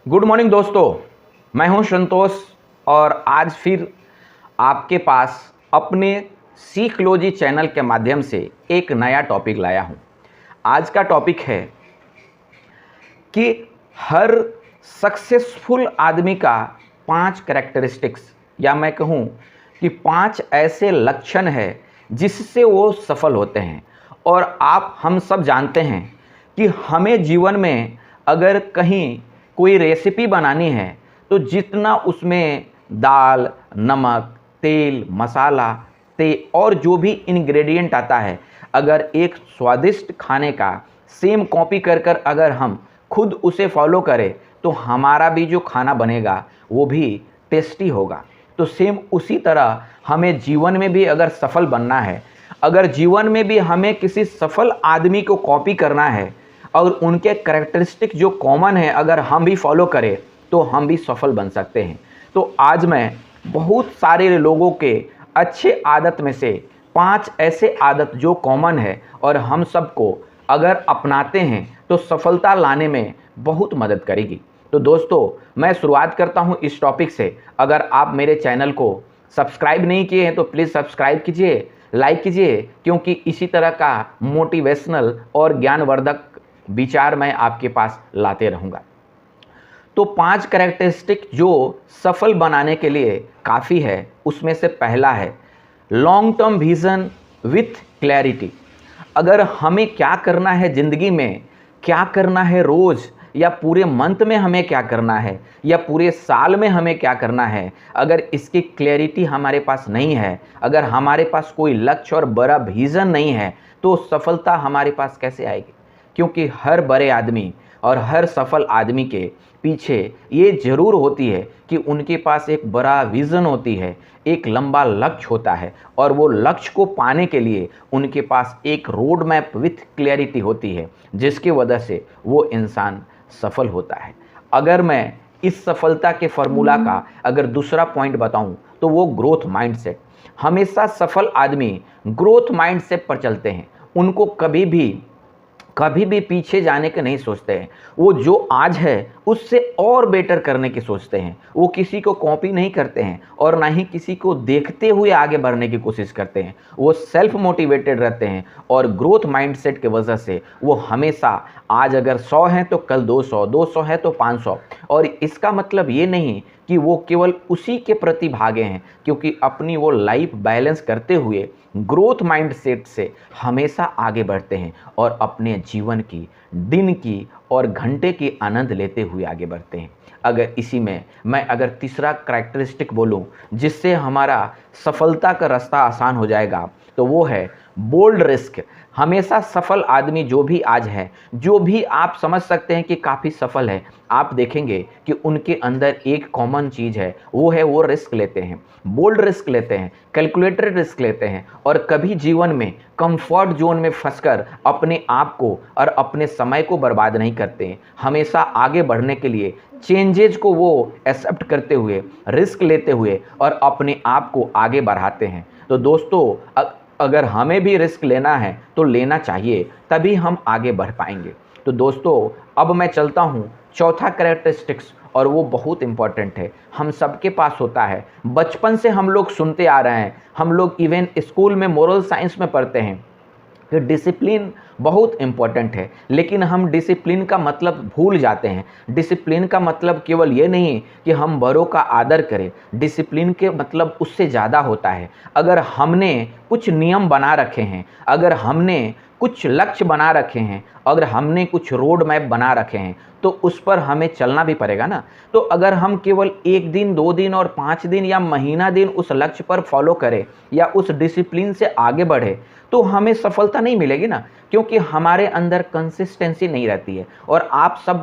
Good morning दोस्तों, मैं हूं संतोष और आज फिर आपके पास अपने सीखलोजी चैनल के माध्यम से एक नया टॉपिक लाया हूं। आज का टॉपिक है कि हर सक्सेसफुल आदमी का 5 कैरेक्टरिस्टिक्स या मैं कहूं कि 5 ऐसे लक्षण हैं जिससे वो सफल होते हैं। और हम सब जानते हैं कि हमें जीवन में अगर कहीं कोई रेसिपी बनानी है तो जितना उसमें दाल, नमक, तेल, मसाला और जो भी इंग्रेडिएंट आता है, अगर एक स्वादिष्ट खाने का सेम कॉपी कर अगर हम खुद उसे फॉलो करें तो हमारा भी जो खाना बनेगा वो भी टेस्टी होगा। तो सेम उसी तरह हमें जीवन में भी अगर सफल बनना है, अगर जीवन में भी हमें किसी सफल आदमी को कॉपी करना है और उनके कैरेक्टरिस्टिक जो कॉमन है अगर हम भी फॉलो करें तो हम भी सफल बन सकते हैं। तो आज मैं बहुत सारे लोगों के अच्छे आदत में से 5 ऐसे आदत जो कॉमन है और हम सबको अगर अपनाते हैं तो सफलता लाने में बहुत मदद करेगी। तो दोस्तों, मैं शुरुआत करता हूं इस टॉपिक से। अगर आप मेरे चैनल को सब्सक्राइब नहीं किए हैं तो प्लीज़ सब्सक्राइब कीजिए, लाइक कीजिए, क्योंकि इसी तरह का मोटिवेशनल और ज्ञानवर्धक विचार मैं आपके पास लाते रहूँगा। तो 5 कैरेक्टरिस्टिक जो सफल बनाने के लिए काफ़ी है, उसमें से पहला है long term vision with clarity. अगर हमें क्या करना है ज़िंदगी में, क्या करना है रोज़ या पूरे मंथ में हमें क्या करना है या पूरे साल में हमें क्या करना है, अगर इसकी क्लैरिटी हमारे पास नहीं है, अगर हमारे पास कोई लक्ष्य और बड़ा विज़न नहीं है तो सफलता हमारे पास कैसे आएगी। क्योंकि हर बड़े आदमी और हर सफल आदमी के पीछे ये ज़रूर होती है कि उनके पास एक बड़ा विज़न होती है, एक लंबा लक्ष्य होता है और वो लक्ष्य को पाने के लिए उनके पास एक रोड मैप विथ क्लैरिटी होती है, जिसकी वजह से वो इंसान सफल होता है। अगर मैं इस सफलता के फार्मूला का अगर दूसरा पॉइंट बताऊं तो वो ग्रोथ माइंडसेट। हमेशा सफल आदमी ग्रोथ माइंडसेट पर चलते हैं। उनको कभी भी पीछे जाने के नहीं सोचते हैं। वो जो आज है उससे और बेटर करने की सोचते हैं। वो किसी को कॉपी नहीं करते हैं और ना ही किसी को देखते हुए आगे बढ़ने की कोशिश करते हैं। वो सेल्फ मोटिवेटेड रहते हैं और ग्रोथ माइंडसेट की वजह से वो हमेशा आज अगर 100 हैं तो कल 200, 200 है तो 500। और इसका मतलब ये नहीं कि वो केवल उसी के प्रति भागे हैं, क्योंकि अपनी वो लाइफ बैलेंस करते हुए ग्रोथ माइंडसेट से हमेशा आगे बढ़ते हैं और अपने जीवन की, दिन की और घंटे की आनंद लेते हुए आगे बढ़ते हैं। अगर इसी में मैं अगर तीसरा कैरेक्टरिस्टिक बोलूं जिससे हमारा सफलता का रास्ता आसान हो जाएगा तो वो है बोल्ड रिस्क। हमेशा सफल आदमी जो भी आज है, जो भी आप समझ सकते हैं कि काफ़ी सफल है, आप देखेंगे कि उनके अंदर एक कॉमन चीज़ है, वो है वो रिस्क लेते हैं, बोल्ड रिस्क लेते हैं, कैलकुलेटेड रिस्क लेते हैं और कभी जीवन में कंफर्ट जोन में फंसकर अपने आप को और अपने समय को बर्बाद नहीं करते हैं। हमेशा आगे बढ़ने के लिए चेंजेज को वो एक्सेप्ट करते हुए, रिस्क लेते हुए और अपने आप को आगे बढ़ाते हैं। तो दोस्तों, अगर हमें भी रिस्क लेना है तो लेना चाहिए, तभी हम आगे बढ़ पाएंगे। तो दोस्तों, अब मैं चलता हूँ चौथा कैरेक्टरिस्टिक्स और वो बहुत इम्पॉर्टेंट है, हम सबके पास होता है। बचपन से हम लोग सुनते आ रहे हैं, हम लोग इवन स्कूल में मोरल साइंस में पढ़ते हैं कि डिसिप्लिन बहुत इम्पॉर्टेंट है, लेकिन हम डिसिप्लिन का मतलब भूल जाते हैं। डिसिप्लिन का मतलब केवल ये नहीं कि हम बड़ों का आदर करें, डिसिप्लिन के मतलब उससे ज़्यादा होता है। अगर हमने कुछ नियम बना रखे हैं, अगर हमने कुछ लक्ष्य बना रखे हैं, अगर हमने कुछ रोड मैप बना रखे हैं तो उस पर हमें चलना भी पड़ेगा ना। तो अगर हम केवल 1 दिन, 2 दिन और 5 दिन या महीना दिन उस लक्ष्य पर फॉलो करें या उस डिसिप्लिन से आगे बढ़े तो हमें सफलता नहीं मिलेगी ना, क्योंकि हमारे अंदर कंसिस्टेंसी नहीं रहती है। और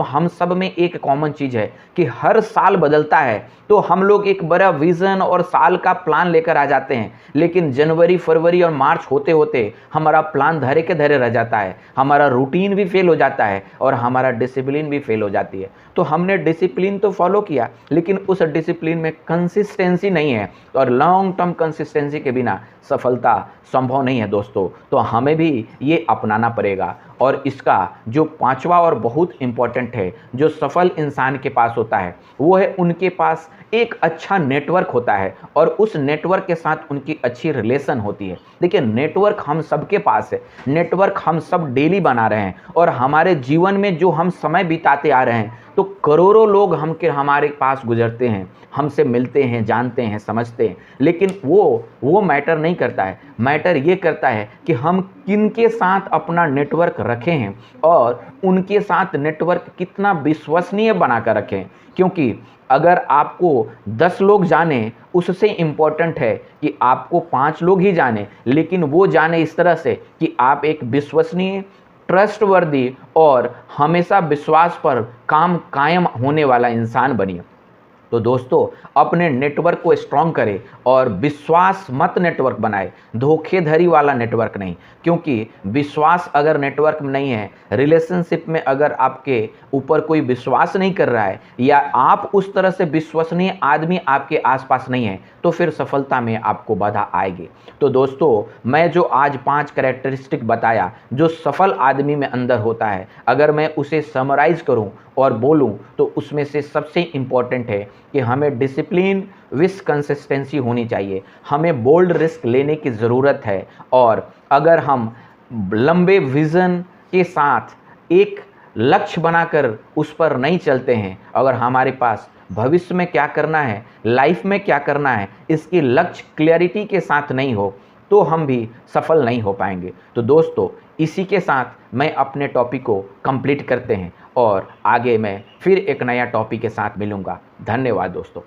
हम सब में एक कॉमन चीज़ है कि हर साल बदलता है तो हम लोग एक बड़ा विज़न और साल का प्लान लेकर आ जाते हैं, लेकिन जनवरी, फरवरी और मार्च होते होते हमारा प्लान धरे के धरे रह जाता है, हमारा रूटीन भी फेल हो जाता है और हमारा डिसिप्लिन भी फेल हो जाती है। तो हमने डिसिप्लिन तो फॉलो किया, लेकिन उस डिसिप्लिन में कंसिस्टेंसी नहीं है और लॉन्ग टर्म कंसिस्टेंसी के बिना सफलता संभव नहीं है दोस्तों। तो हमें भी ये अपनाना बनाना पड़ेगा। और इसका जो पांचवा और बहुत इम्पॉर्टेंट है, जो सफल इंसान के पास होता है, वो है उनके पास एक अच्छा नेटवर्क होता है और उस नेटवर्क के साथ उनकी अच्छी रिलेशन होती है। देखिए, नेटवर्क हम सबके पास है, नेटवर्क हम सब डेली बना रहे हैं और हमारे जीवन में जो हम समय बिताते आ रहे हैं, तो करोड़ों लोग हमारे पास गुजरते हैं, हमसे मिलते हैं, जानते हैं, समझते हैं, लेकिन वो मैटर नहीं करता है। मैटर ये करता है कि हम किनके साथ अपना नेटवर्क रखें हैं और उनके साथ नेटवर्क कितना विश्वसनीय बनाकर रखें। क्योंकि अगर आपको 10 लोग जाने, उससे इम्पॉर्टेंट है कि आपको 5 लोग ही जाने, लेकिन वो जाने इस तरह से कि आप एक विश्वसनीय, ट्रस्टवर्दी और हमेशा विश्वास पर कायम होने वाला इंसान बनिए। तो दोस्तों, अपने नेटवर्क को स्ट्रॉन्ग करें और विश्वास मत नेटवर्क बनाए, धोखेधड़ी वाला नेटवर्क नहीं। क्योंकि विश्वास अगर नेटवर्क में नहीं है, रिलेशनशिप में अगर आपके ऊपर कोई विश्वास नहीं कर रहा है या आप उस तरह से विश्वसनीय आदमी आपके आसपास नहीं है, तो फिर सफलता में आपको बाधा आएगी। तो दोस्तों, मैं जो आज 5 कैरेक्टरिस्टिक बताया जो सफल आदमी में अंदर होता है, अगर मैं उसे समराइज करूं और बोलूं तो उसमें से सबसे इम्पॉर्टेंट है कि हमें डिसिप्लिन विथ कंसिस्टेंसी होनी चाहिए, हमें बोल्ड रिस्क लेने की ज़रूरत है। और अगर हम लंबे विज़न के साथ एक लक्ष्य बनाकर उस पर नहीं चलते हैं, अगर हमारे पास भविष्य में क्या करना है, लाइफ में क्या करना है, इसकी लक्ष्य क्लैरिटी के साथ नहीं हो, तो हम भी सफल नहीं हो पाएंगे। तो दोस्तों, इसी के साथ मैं अपने टॉपिक को कंप्लीट करते हैं और आगे मैं फिर एक नया टॉपिक के साथ मिलूँगा। धन्यवाद दोस्तों।